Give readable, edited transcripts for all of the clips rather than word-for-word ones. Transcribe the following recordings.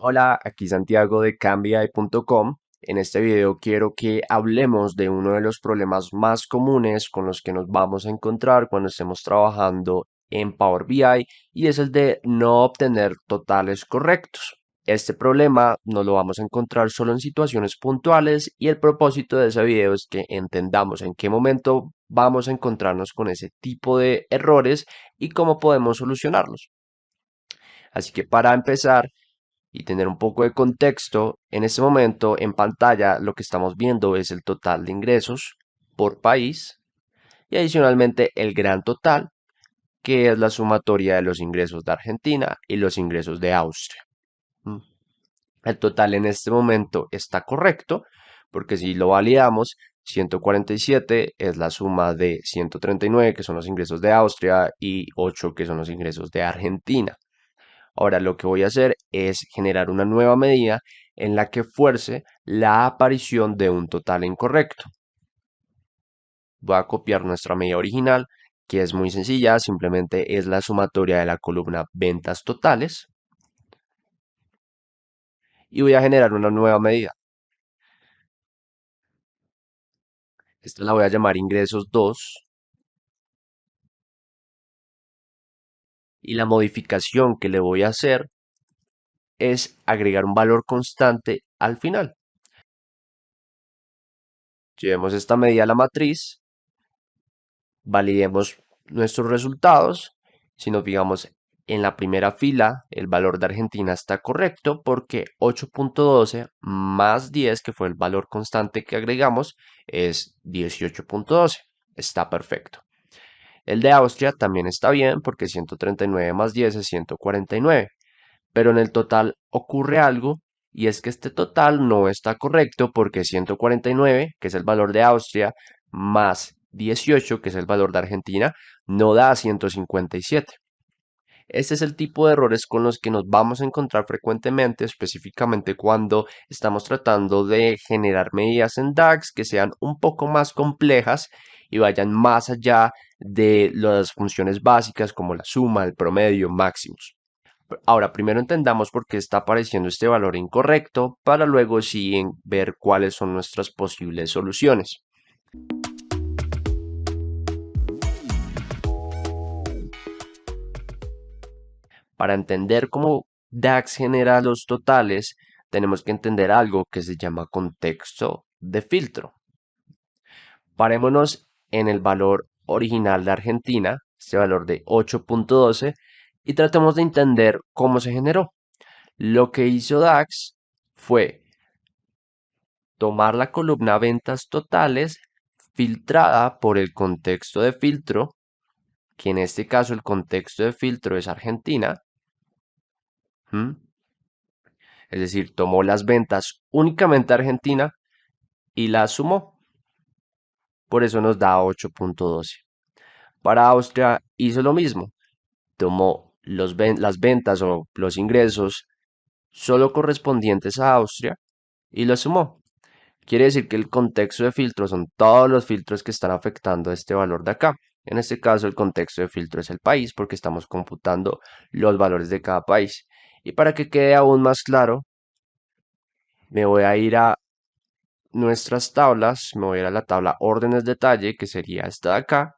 Hola, aquí Santiago de Cambia.com. En este video quiero que hablemos de uno de los problemas más comunes con los que nos vamos a encontrar cuando estemos trabajando en Power BI y es el de no obtener totales correctos. Este problema nos lo vamos a encontrar solo en situaciones puntuales y el propósito de ese video es que entendamos en qué momento vamos a encontrarnos con ese tipo de errores y cómo podemos solucionarlos. Así que para empezar, y tener un poco de contexto, en este momento en pantalla lo que estamos viendo es el total de ingresos por país y adicionalmente el gran total, que es la sumatoria de los ingresos de Argentina y los ingresos de Austria. Mm. El total en este momento está correcto porque si lo validamos, 147 es la suma de 139, que son los ingresos de Austria, y 8, que son los ingresos de Argentina. Ahora lo que voy a hacer es generar una nueva medida en la que fuerce la aparición de un total incorrecto. Voy a copiar nuestra medida original, que es muy sencilla, simplemente es la sumatoria de la columna ventas totales, y voy a generar una nueva medida. Esta la voy a llamar ingresos 2 y la modificación que le voy a hacer es agregar un valor constante al final. Llevemos esta medida a la matriz, validemos nuestros resultados. Si nos fijamos en la primera fila, el valor de Argentina está correcto porque 8.12 más 10, que fue el valor constante que agregamos, es 18.12. Está perfecto. El de Austria también está bien porque 139 más 10 es 149. Pero en el total ocurre algo y es que este total no está correcto porque 149, que es el valor de Austria, más 18, que es el valor de Argentina, no da 157. Este es el tipo de errores con los que nos vamos a encontrar frecuentemente, específicamente cuando estamos tratando de generar medidas en DAX que sean un poco más complejas y vayan más allá de las funciones básicas como la suma, el promedio, máximos. Ahora, primero entendamos por qué está apareciendo este valor incorrecto para luego sí ver cuáles son nuestras posibles soluciones. Para entender cómo DAX genera los totales, tenemos que entender algo que se llama contexto de filtro. Parémonos en el valor original de Argentina, este valor de 8.12, y tratemos de entender cómo se generó. Lo que hizo DAX fue tomar la columna ventas totales filtrada por el contexto de filtro, que en este caso el contexto de filtro es Argentina. ¿Mm? Es decir, tomó las ventas únicamente Argentina y las sumó. Por eso nos da 8.12. Para Austria hizo lo mismo. Tomó las ventas o los ingresos solo correspondientes a Austria y los sumó. Quiere decir que el contexto de filtro son todos los filtros que están afectando a este valor de acá. En este caso, el contexto de filtro es el país porque estamos computando los valores de cada país. Y para que quede aún más claro, me voy a ir a nuestras tablas, me voy a ir a la tabla órdenes detalle, que sería esta de acá.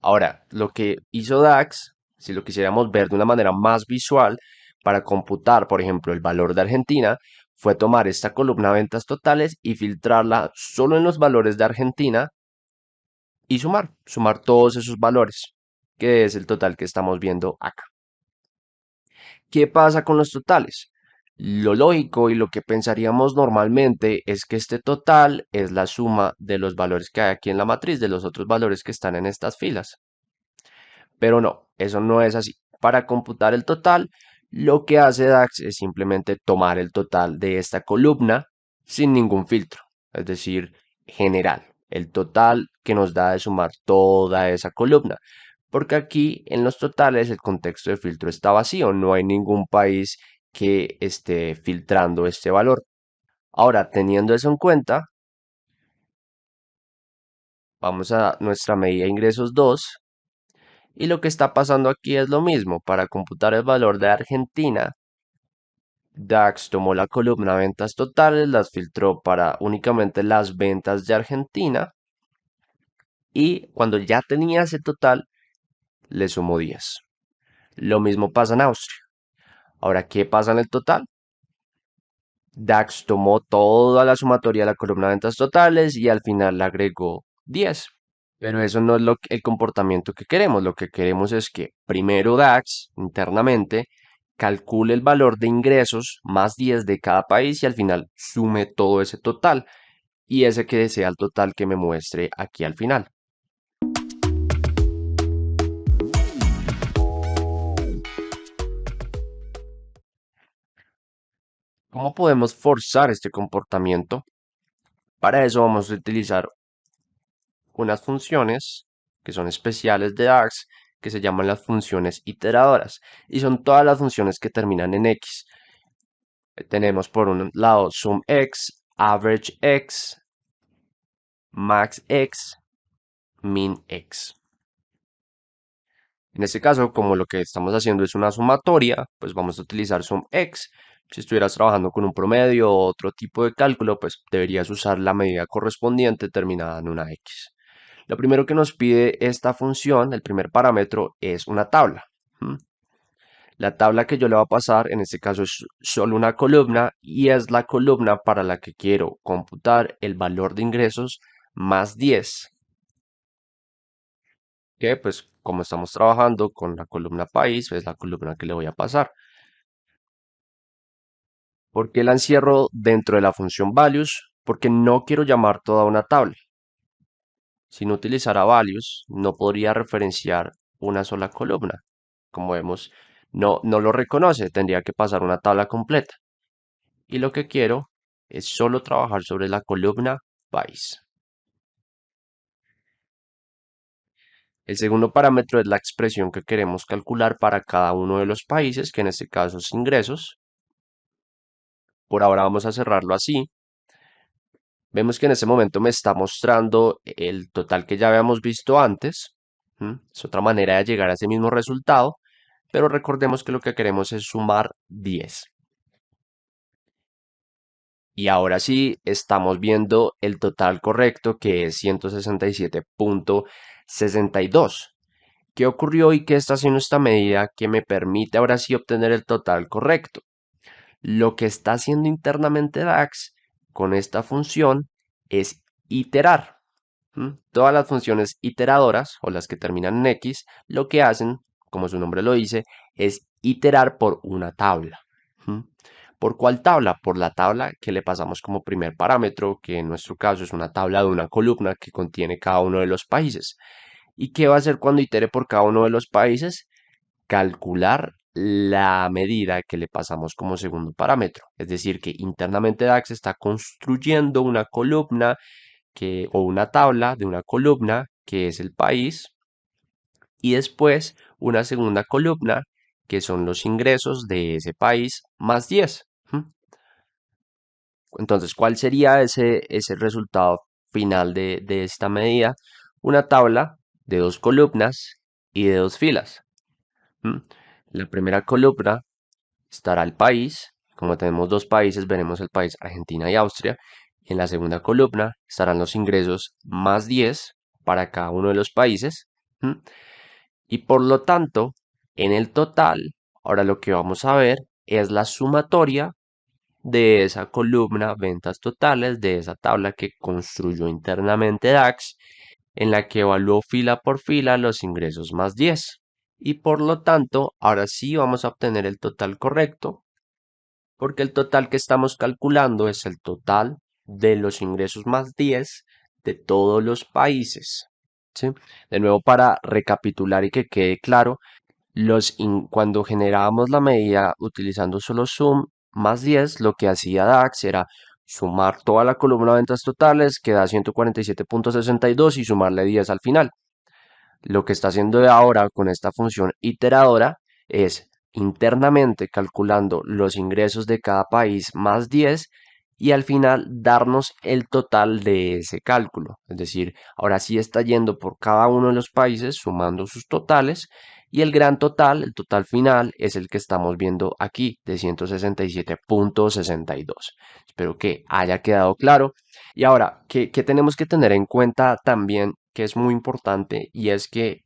Ahora, lo que hizo DAX, si lo quisiéramos ver de una manera más visual, para computar, por ejemplo, el valor de Argentina, fue tomar esta columna ventas totales y filtrarla solo en los valores de Argentina y sumar todos esos valores, que es el total que estamos viendo acá. ¿Qué pasa con los totales? Lo lógico y lo que pensaríamos normalmente es que este total es la suma de los valores que hay aquí en la matriz, de los otros valores que están en estas filas. Pero no, eso no es así. Para computar el total, lo que hace DAX es simplemente tomar el total de esta columna sin ningún filtro, es decir, general, el total que nos da de sumar toda esa columna. Porque aquí en los totales el contexto de filtro está vacío, no hay ningún país que esté filtrando este valor. Ahora, teniendo eso en cuenta, vamos a nuestra medida de ingresos 2. Y lo que está pasando aquí es lo mismo. Para computar el valor de Argentina, DAX tomó la columna ventas totales, las filtró para únicamente las ventas de Argentina y cuando ya tenía ese total, le sumó 10. Lo mismo pasa en Austria. Ahora, ¿qué pasa en el total? DAX tomó toda la sumatoria de la columna de ventas totales y al final le agregó 10. Pero eso no es el comportamiento que queremos. Lo que queremos es que primero DAX internamente calcule el valor de ingresos más 10 de cada país y al final sume todo ese total. Y ese que sea el total que me muestre aquí al final. ¿Cómo podemos forzar este comportamiento? Para eso vamos a utilizar unas funciones que son especiales de DAX que se llaman las funciones iteradoras y son todas las funciones que terminan en X. Tenemos por un lado SumX, AverageX, MaxX, MinX. En este caso, como lo que estamos haciendo es una sumatoria, pues vamos a utilizar SumX. Si estuvieras trabajando con un promedio o otro tipo de cálculo, pues deberías usar la medida correspondiente terminada en una X. Lo primero que nos pide esta función, el primer parámetro, es una tabla. La tabla que yo le voy a pasar, en este caso es solo una columna y es la columna para la que quiero computar el valor de ingresos más 10. Que pues como estamos trabajando con la columna país, es la columna que le voy a pasar. ¿Por qué la encierro dentro de la función values? Porque no quiero llamar toda una tabla. Si no utilizara values, no podría referenciar una sola columna. Como vemos, no lo reconoce, tendría que pasar una tabla completa. Y lo que quiero es solo trabajar sobre la columna país. El segundo parámetro es la expresión que queremos calcular para cada uno de los países, que en este caso es ingresos. Por ahora vamos a cerrarlo así. Vemos que en este momento me está mostrando el total que ya habíamos visto antes. Es otra manera de llegar a ese mismo resultado, pero recordemos que lo que queremos es sumar 10. Y ahora sí, estamos viendo el total correcto que es 167.62. ¿Qué ocurrió y qué está haciendo esta medida que me permite ahora sí obtener el total correcto? Lo que está haciendo internamente DAX con esta función es iterar. Todas las funciones iteradoras o las que terminan en X, lo que hacen, como su nombre lo dice, es iterar por una tabla. ¿Por cuál tabla? Por la tabla que le pasamos como primer parámetro, que en nuestro caso es una tabla de una columna que contiene cada uno de los países. ¿Y qué va a hacer cuando itere por cada uno de los países? Calcular la medida que le pasamos como segundo parámetro. Es decir, que internamente DAX está construyendo una columna o una tabla de una columna que es el país y después una segunda columna que son los ingresos de ese país más 10. Entonces, ¿cuál sería ese resultado final de esta medida? Una tabla de dos columnas y de dos filas. La primera columna estará el país. Como tenemos dos países, veremos el país Argentina y Austria. En la segunda columna estarán los ingresos más 10 para cada uno de los países. Y por lo tanto, en el total, ahora lo que vamos a ver es la sumatoria de esa columna ventas totales, de esa tabla que construyó internamente DAX, en la que evaluó fila por fila los ingresos más 10. Y por lo tanto, ahora sí vamos a obtener el total correcto, porque el total que estamos calculando es el total de los ingresos más 10 de todos los países. ¿Sí? De nuevo, para recapitular y que quede claro, cuando generábamos la medida utilizando solo sum más 10, lo que hacía DAX era sumar toda la columna de ventas totales, que da 147.62 y sumarle 10 al final. Lo que está haciendo ahora con esta función iteradora es internamente calculando los ingresos de cada país más 10 y al final darnos el total de ese cálculo. Es decir, ahora sí está yendo por cada uno de los países sumando sus totales Y el gran total, el total final, es el que estamos viendo aquí, de 167,62. Espero que haya quedado claro. Y ahora, ¿qué tenemos que tener en cuenta también, que es muy importante? Y es que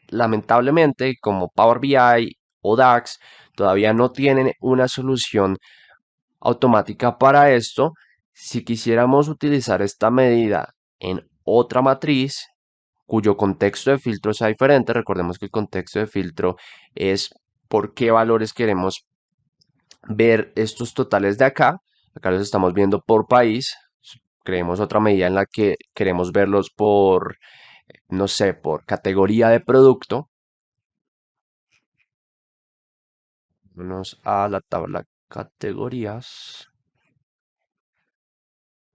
lamentablemente, como Power BI o DAX todavía no tienen una solución automática para esto, si quisiéramos utilizar esta medida en otra matriz, cuyo contexto de filtro sea diferente, recordemos que el contexto de filtro es por qué valores queremos ver estos totales de acá. Acá los estamos viendo por país. Creemos otra medida en la que queremos verlos por, no sé, por categoría de producto. Vámonos a la tabla categorías.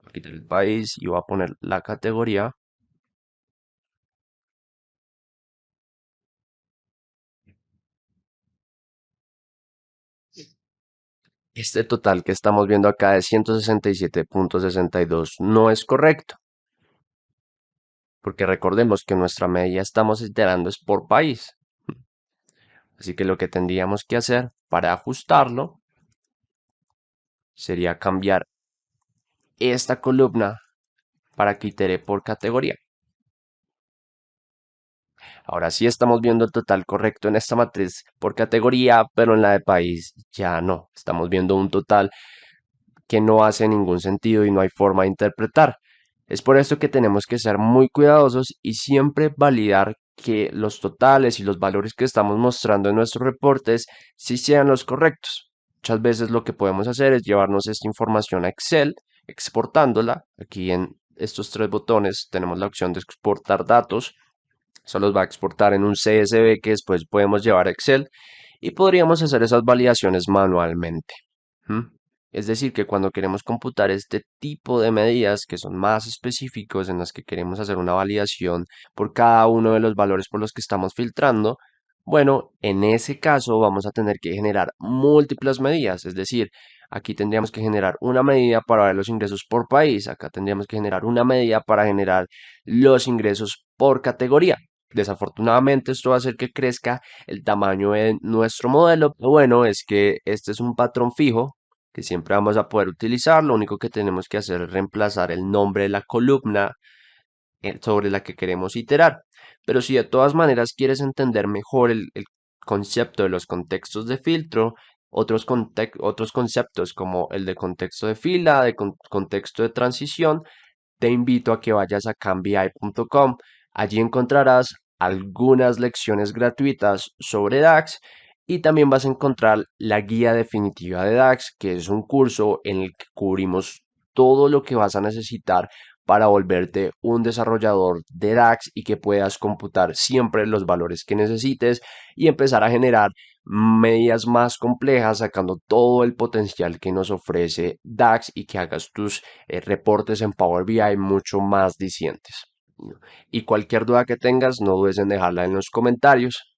Voy a quitar el país y voy a poner la categoría. Este total que estamos viendo acá de 167,62 no es correcto, porque recordemos que nuestra media estamos iterando es por país. Así que lo que tendríamos que hacer para ajustarlo sería cambiar esta columna para que itere por categoría. Ahora sí estamos viendo el total correcto en esta matriz por categoría, pero en la de país ya no. Estamos viendo un total que no hace ningún sentido y no hay forma de interpretar. Es por esto que tenemos que ser muy cuidadosos y siempre validar que los totales y los valores que estamos mostrando en nuestros reportes sí sean los correctos. Muchas veces lo que podemos hacer es llevarnos esta información a Excel, exportándola. Aquí en estos tres botones tenemos la opción de exportar datos. Eso los va a exportar en un CSV que después podemos llevar a Excel y podríamos hacer esas validaciones manualmente. ¿Mm? Es decir, que cuando queremos computar este tipo de medidas que son más específicos, en las que queremos hacer una validación por cada uno de los valores por los que estamos filtrando, bueno, en ese caso vamos a tener que generar múltiples medidas. Es decir, aquí tendríamos que generar una medida para ver los ingresos por país, acá tendríamos que generar una medida para generar los ingresos por categoría. Desafortunadamente esto va a hacer que crezca el tamaño de nuestro modelo. Lo bueno es que este es un patrón fijo que siempre vamos a poder utilizar. Lo único que tenemos que hacer es reemplazar el nombre de la columna sobre la que queremos iterar. Pero si de todas maneras quieres entender mejor el concepto de los contextos de filtro, otros conceptos como el de contexto de fila, de contexto de transición, te invito a que vayas a cambi.com. Allí encontrarás algunas lecciones gratuitas sobre DAX y también vas a encontrar la guía definitiva de DAX, que es un curso en el que cubrimos todo lo que vas a necesitar para volverte un desarrollador de DAX y que puedas computar siempre los valores que necesites y empezar a generar medidas más complejas, sacando todo el potencial que nos ofrece DAX y que hagas tus reportes en Power BI mucho más dicientes. Y cualquier duda que tengas, no dudes en dejarla en los comentarios.